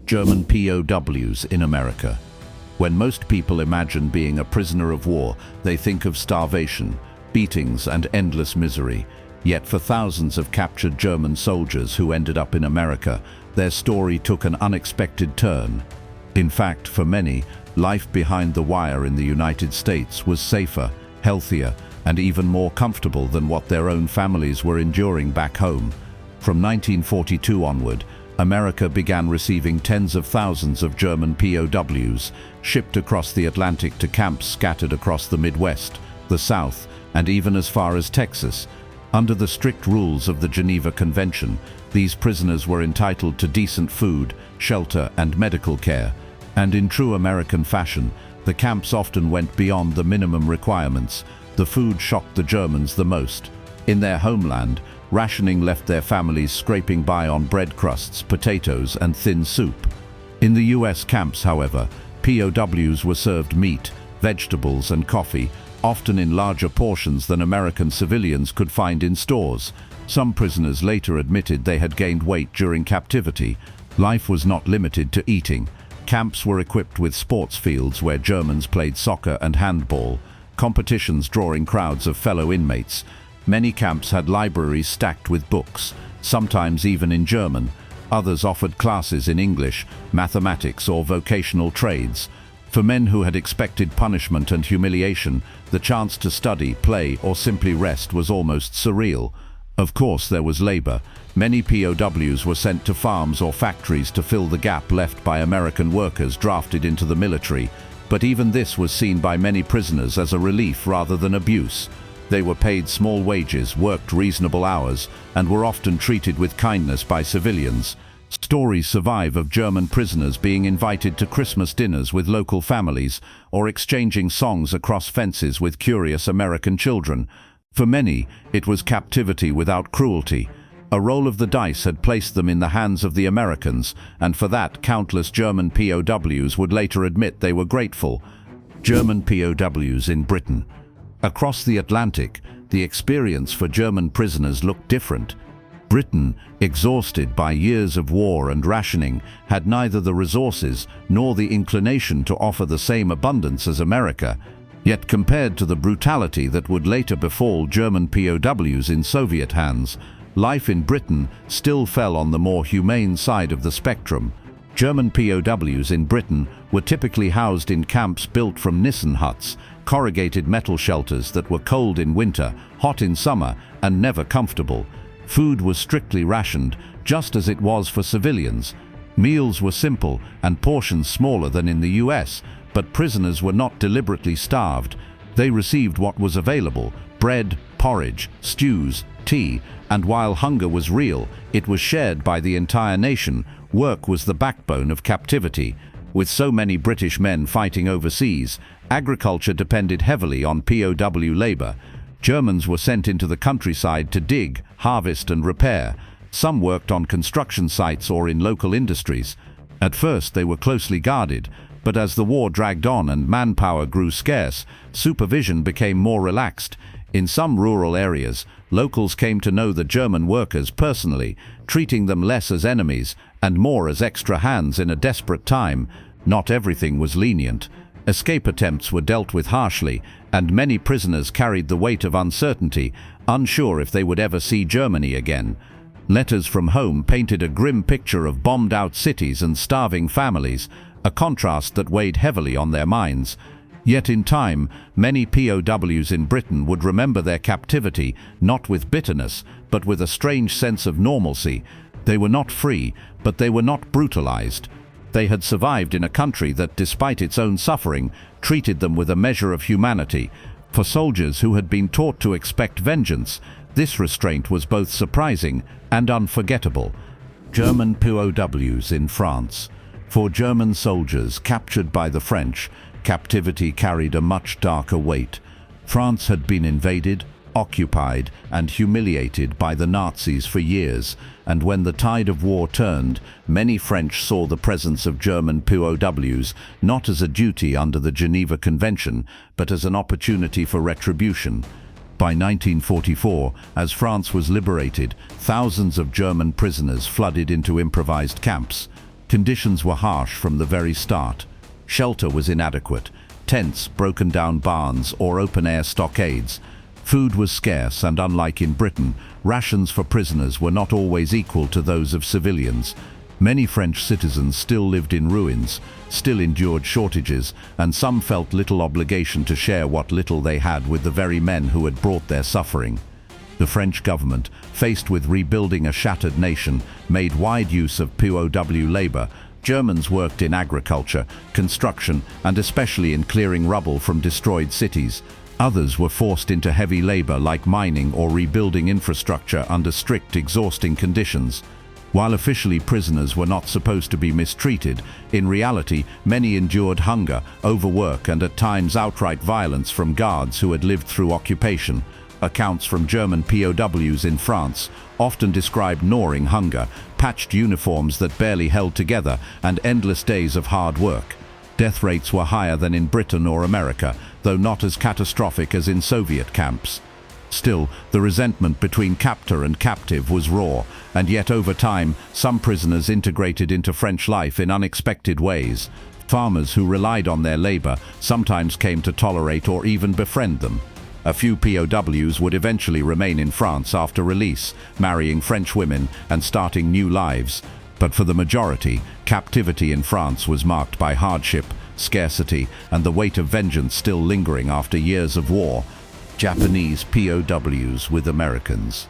German POWs in America. When most people imagine being a prisoner of war, they think of starvation, beatings, and endless misery. Yet for thousands of captured German soldiers who ended up in America, their story took an unexpected turn. In fact, for many, life behind the wire in the United States was safer, healthier, and even more comfortable than what their own families were enduring back home. From 1942 onward, America began receiving tens of thousands of German POWs, shipped across the Atlantic to camps scattered across the Midwest, the South, and even as far as Texas. Under the strict rules of the Geneva Convention, these prisoners were entitled to decent food, shelter, and medical care. And in true American fashion, the camps often went beyond the minimum requirements. The food shocked the Germans the most. In their homeland, rationing left their families scraping by on bread crusts, potatoes, and thin soup. In the US camps, however, POWs were served meat, vegetables, and coffee, often in larger portions than American civilians could find in stores. Some prisoners later admitted they had gained weight during captivity. Life was not limited to eating. Camps were equipped with sports fields where Germans played soccer and handball, competitions drawing crowds of fellow inmates. Many camps had libraries stacked with books, sometimes even in German. Others offered classes in English, mathematics, or vocational trades. For men who had expected punishment and humiliation, the chance to study, play, or simply rest was almost surreal. Of course, there was labor. Many POWs were sent to farms or factories to fill the gap left by American workers drafted into the military. But even this was seen by many prisoners as a relief rather than abuse. They were paid small wages, worked reasonable hours, and were often treated with kindness by civilians. Stories survive of German prisoners being invited to Christmas dinners with local families, or exchanging songs across fences with curious American children. For many, it was captivity without cruelty. A roll of the dice had placed them in the hands of the Americans, and for that, countless German POWs would later admit they were grateful. German POWs in Britain. Across the Atlantic, the experience for German prisoners looked different. Britain, exhausted by years of war and rationing, had neither the resources nor the inclination to offer the same abundance as America. Yet compared to the brutality that would later befall German POWs in Soviet hands, life in Britain still fell on the more humane side of the spectrum. German POWs in Britain were typically housed in camps built from Nissen huts, corrugated metal shelters that were cold in winter, hot in summer, and never comfortable. Food was strictly rationed, just as it was for civilians. Meals were simple and portions smaller than in the US, but prisoners were not deliberately starved. They received what was available: bread, porridge, stews, tea, and while hunger was real, it was shared by the entire nation. Work was the backbone of captivity. With so many British men fighting overseas, agriculture depended heavily on POW labor. Germans were sent into the countryside to dig, harvest, and repair. Some worked on construction sites or in local industries. At first they were closely guarded, but as the war dragged on and manpower grew scarce, supervision became more relaxed. In some rural areas, locals came to know the German workers personally, treating them less as enemies and more as extra hands in a desperate time. Not everything was lenient. Escape attempts were dealt with harshly, and many prisoners carried the weight of uncertainty, unsure if they would ever see Germany again. Letters from home painted a grim picture of bombed-out cities and starving families, a contrast that weighed heavily on their minds. Yet in time, many POWs in Britain would remember their captivity, not with bitterness, but with a strange sense of normalcy. They were not free, but they were not brutalized. They had survived in a country that, despite its own suffering, treated them with a measure of humanity. For soldiers who had been taught to expect vengeance, this restraint was both surprising and unforgettable. German POWs in France. For German soldiers captured by the French, captivity carried a much darker weight. France had been invaded, occupied, and humiliated by the Nazis for years, and when the tide of war turned, many French saw the presence of German POWs not as a duty under the Geneva Convention, but as an opportunity for retribution. By 1944, as France was liberated, thousands of German prisoners flooded into improvised camps. Conditions were harsh from the very start. Shelter was inadequate, tents, broken-down barns, or open-air stockades. Food was scarce, and unlike in Britain, rations for prisoners were not always equal to those of civilians. Many French citizens still lived in ruins, still endured shortages, and some felt little obligation to share what little they had with the very men who had brought their suffering. The French government, faced with rebuilding a shattered nation, made wide use of POW labor. Germans worked in agriculture, construction, and especially in clearing rubble from destroyed cities. Others were forced into heavy labor like mining or rebuilding infrastructure under strict, exhausting conditions. While officially prisoners were not supposed to be mistreated, in reality many endured hunger, overwork, and at times outright violence from guards who had lived through occupation. Accounts from German POWs in France often described gnawing hunger, patched uniforms that barely held together, and endless days of hard work. Death rates were higher than in Britain or America, though not as catastrophic as in Soviet camps. Still, the resentment between captor and captive was raw, and yet over time, some prisoners integrated into French life in unexpected ways. Farmers who relied on their labor sometimes came to tolerate or even befriend them. A few POWs would eventually remain in France after release, marrying French women and starting new lives. But for the majority, captivity in France was marked by hardship, scarcity, and the weight of vengeance still lingering after years of war. Japanese POWs with Americans.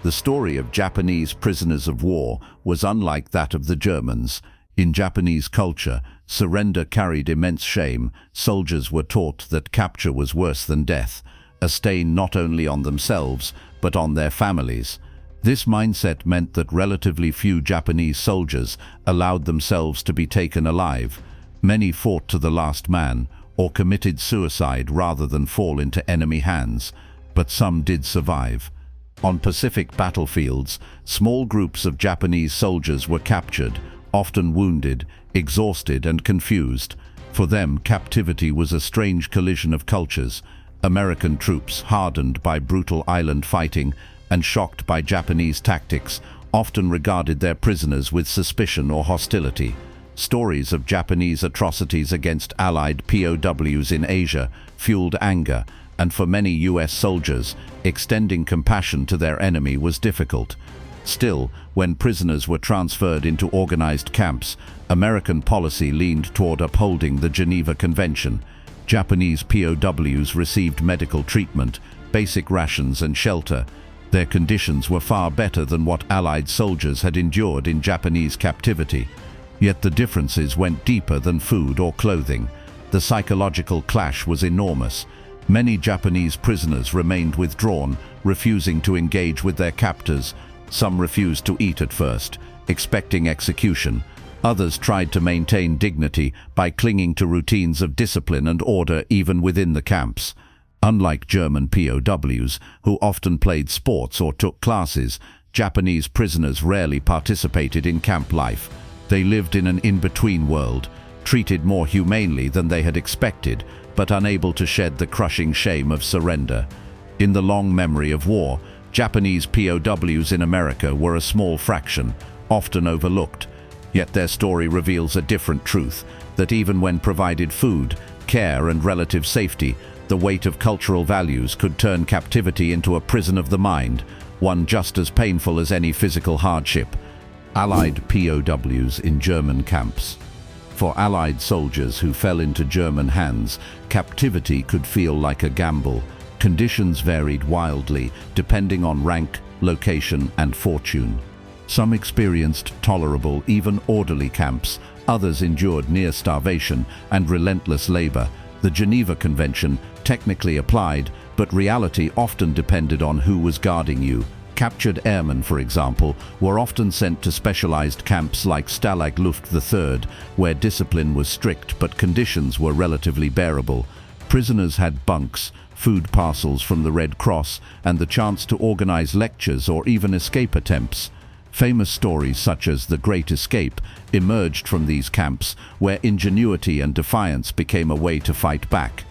The story of Japanese prisoners of war was unlike that of the Germans. In Japanese culture, surrender carried immense shame. Soldiers were taught that capture was worse than death, a stain not only on themselves, but on their families. This mindset meant that relatively few Japanese soldiers allowed themselves to be taken alive. Many fought to the last man, or committed suicide rather than fall into enemy hands, but some did survive. On Pacific battlefields, small groups of Japanese soldiers were captured, often wounded, exhausted, and confused. For them, captivity was a strange collision of cultures. American troops, hardened by brutal island fighting and shocked by Japanese tactics, often regarded their prisoners with suspicion or hostility. Stories of Japanese atrocities against Allied POWs in Asia fueled anger, and for many US soldiers, extending compassion to their enemy was difficult. Still, when prisoners were transferred into organized camps, American policy leaned toward upholding the Geneva Convention. Japanese POWs received medical treatment, basic rations, and shelter. Their conditions were far better than what Allied soldiers had endured in Japanese captivity. Yet the differences went deeper than food or clothing. The psychological clash was enormous. Many Japanese prisoners remained withdrawn, refusing to engage with their captors. Some refused to eat at first, expecting execution. Others tried to maintain dignity by clinging to routines of discipline and order even within the camps. Unlike German POWs, who often played sports or took classes, Japanese prisoners rarely participated in camp life. They lived in an in-between world, treated more humanely than they had expected, but unable to shed the crushing shame of surrender. In the long memory of war, Japanese POWs in America were a small fraction, often overlooked. Yet their story reveals a different truth, that even when provided food, care, and relative safety, the weight of cultural values could turn captivity into a prison of the mind, one just as painful as any physical hardship. Allied POWs in German camps. For Allied soldiers who fell into German hands, captivity could feel like a gamble. Conditions varied wildly, depending on rank, location, and fortune. Some experienced tolerable, even orderly camps. Others endured near starvation and relentless labor. The Geneva Convention technically applied, but reality often depended on who was guarding you. Captured airmen, for example, were often sent to specialized camps like Stalag Luft III, where discipline was strict but conditions were relatively bearable. Prisoners had bunks, food parcels from the Red Cross, and the chance to organize lectures or even escape attempts. Famous stories such as The Great Escape emerged from these camps, where ingenuity and defiance became a way to fight back.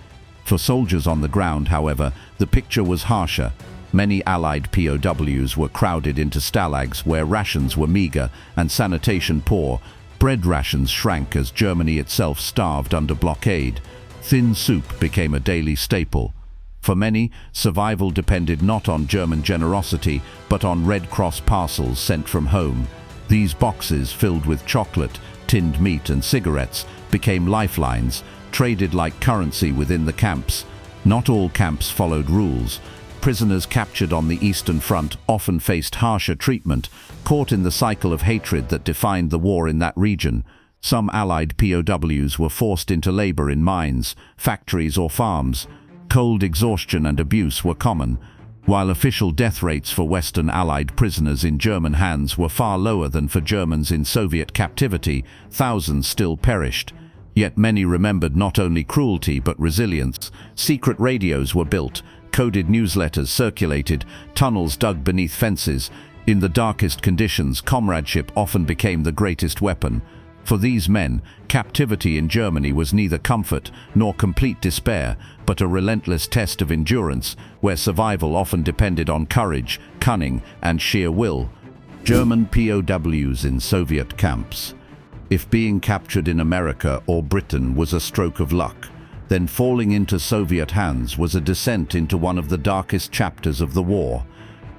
For soldiers on the ground, however, the picture was harsher. Many Allied POWs were crowded into stalags where rations were meager and sanitation poor. Bread rations shrank as Germany itself starved under blockade. Thin soup became a daily staple. For many, survival depended not on German generosity, but on Red Cross parcels sent from home. These boxes, filled with chocolate, tinned meat and cigarettes, became lifelines, traded like currency within the camps. Not all camps followed rules. Prisoners captured on the Eastern Front often faced harsher treatment, caught in the cycle of hatred that defined the war in that region. Some Allied POWs were forced into labor in mines, factories or farms. Cold exhaustion and abuse were common. While official death rates for Western Allied prisoners in German hands were far lower than for Germans in Soviet captivity, thousands still perished. Yet many remembered not only cruelty but resilience. Secret radios were built, coded newsletters circulated, tunnels dug beneath fences. In the darkest conditions, comradeship often became the greatest weapon. For these men, captivity in Germany was neither comfort nor complete despair, but a relentless test of endurance, where survival often depended on courage, cunning, and sheer will. German POWs in Soviet camps. If being captured in America or Britain was a stroke of luck, then falling into Soviet hands was a descent into one of the darkest chapters of the war.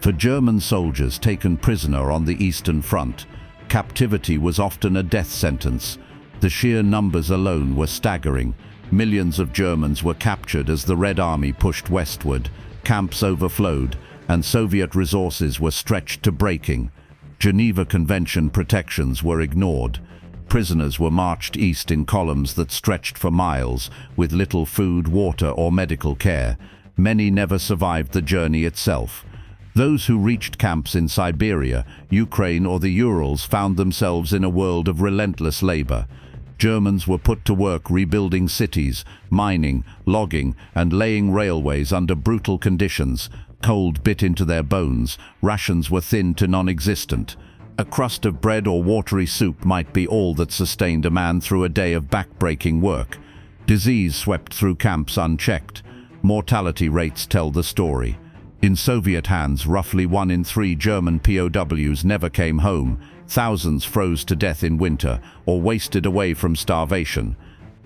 For German soldiers taken prisoner on the Eastern Front, captivity was often a death sentence. The sheer numbers alone were staggering. Millions of Germans were captured as the Red Army pushed westward. Camps overflowed, and Soviet resources were stretched to breaking. Geneva Convention protections were ignored. Prisoners were marched east in columns that stretched for miles, with little food, water, or medical care. Many never survived the journey itself. Those who reached camps in Siberia, Ukraine, or the Urals found themselves in a world of relentless labor. Germans were put to work rebuilding cities, mining, logging, and laying railways under brutal conditions. Cold bit into their bones, rations were thinned to non-existent. A crust of bread or watery soup might be all that sustained a man through a day of backbreaking work. Disease swept through camps unchecked. Mortality rates tell the story. In Soviet hands, roughly 1 in 3 German POWs never came home. Thousands froze to death in winter or wasted away from starvation.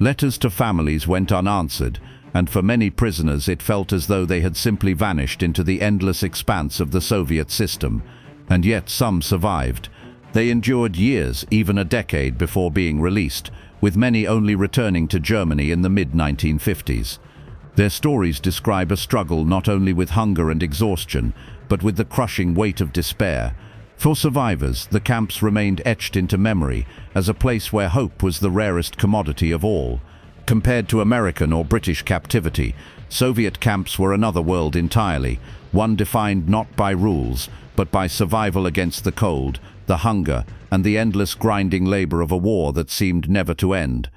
Letters to families went unanswered, and for many prisoners it felt as though they had simply vanished into the endless expanse of the Soviet system. And yet some survived. They endured years, even a decade, before being released, with many only returning to Germany in the mid-1950s. Their stories describe a struggle not only with hunger and exhaustion, but with the crushing weight of despair. For survivors, the camps remained etched into memory as a place where hope was the rarest commodity of all. Compared to American or British captivity, Soviet camps were another world entirely, one defined not by rules, but by survival against the cold, the hunger, and the endless grinding labor of a war that seemed never to end.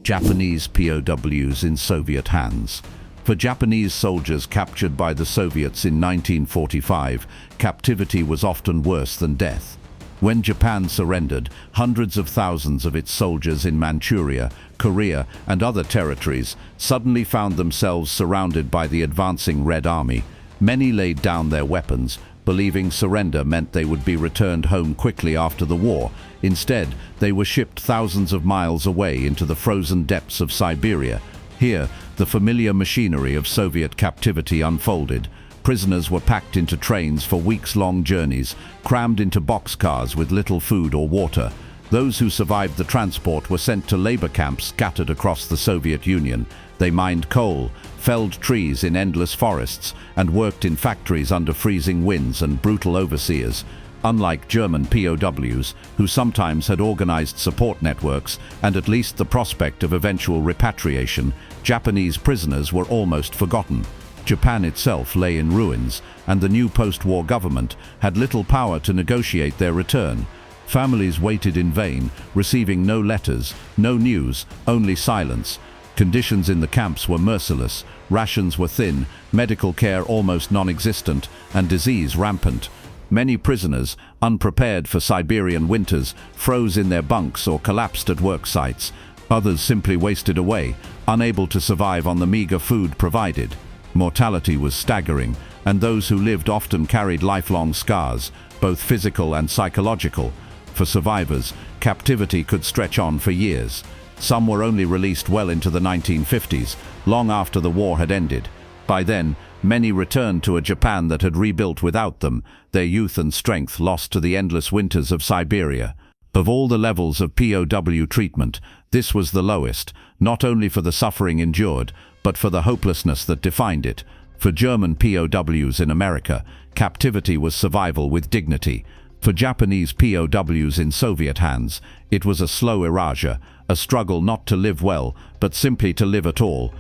Japanese POWs in Soviet hands. For Japanese soldiers captured by the Soviets in 1945, captivity was often worse than death. When Japan surrendered, hundreds of thousands of its soldiers in Manchuria, Korea, and other territories suddenly found themselves surrounded by the advancing Red Army. Many laid down their weapons, believing surrender meant they would be returned home quickly after the war. Instead, they were shipped thousands of miles away into the frozen depths of Siberia. Here, the familiar machinery of Soviet captivity unfolded. Prisoners were packed into trains for weeks-long journeys, crammed into boxcars with little food or water. Those who survived the transport were sent to labor camps scattered across the Soviet Union. They mined coal, felled trees in endless forests, and worked in factories under freezing winds and brutal overseers. Unlike German POWs, who sometimes had organized support networks and at least the prospect of eventual repatriation, Japanese prisoners were almost forgotten. Japan itself lay in ruins, and the new post-war government had little power to negotiate their return. Families waited in vain, receiving no letters, no news, only silence. Conditions in the camps were merciless, rations were thin, medical care almost non-existent, and disease rampant. Many prisoners, unprepared for Siberian winters, froze in their bunks or collapsed at work sites. Others simply wasted away, unable to survive on the meager food provided. Mortality was staggering, and those who lived often carried lifelong scars, both physical and psychological. For survivors, captivity could stretch on for years. Some were only released well into the 1950s, long after the war had ended. By then, many returned to a Japan that had rebuilt without them, their youth and strength lost to the endless winters of Siberia. Of all the levels of POW treatment, this was the lowest, not only for the suffering endured, but for the hopelessness that defined it. For German POWs in America, captivity was survival with dignity. For Japanese POWs in Soviet hands, it was a slow erasure, a struggle not to live well, but simply to live at all,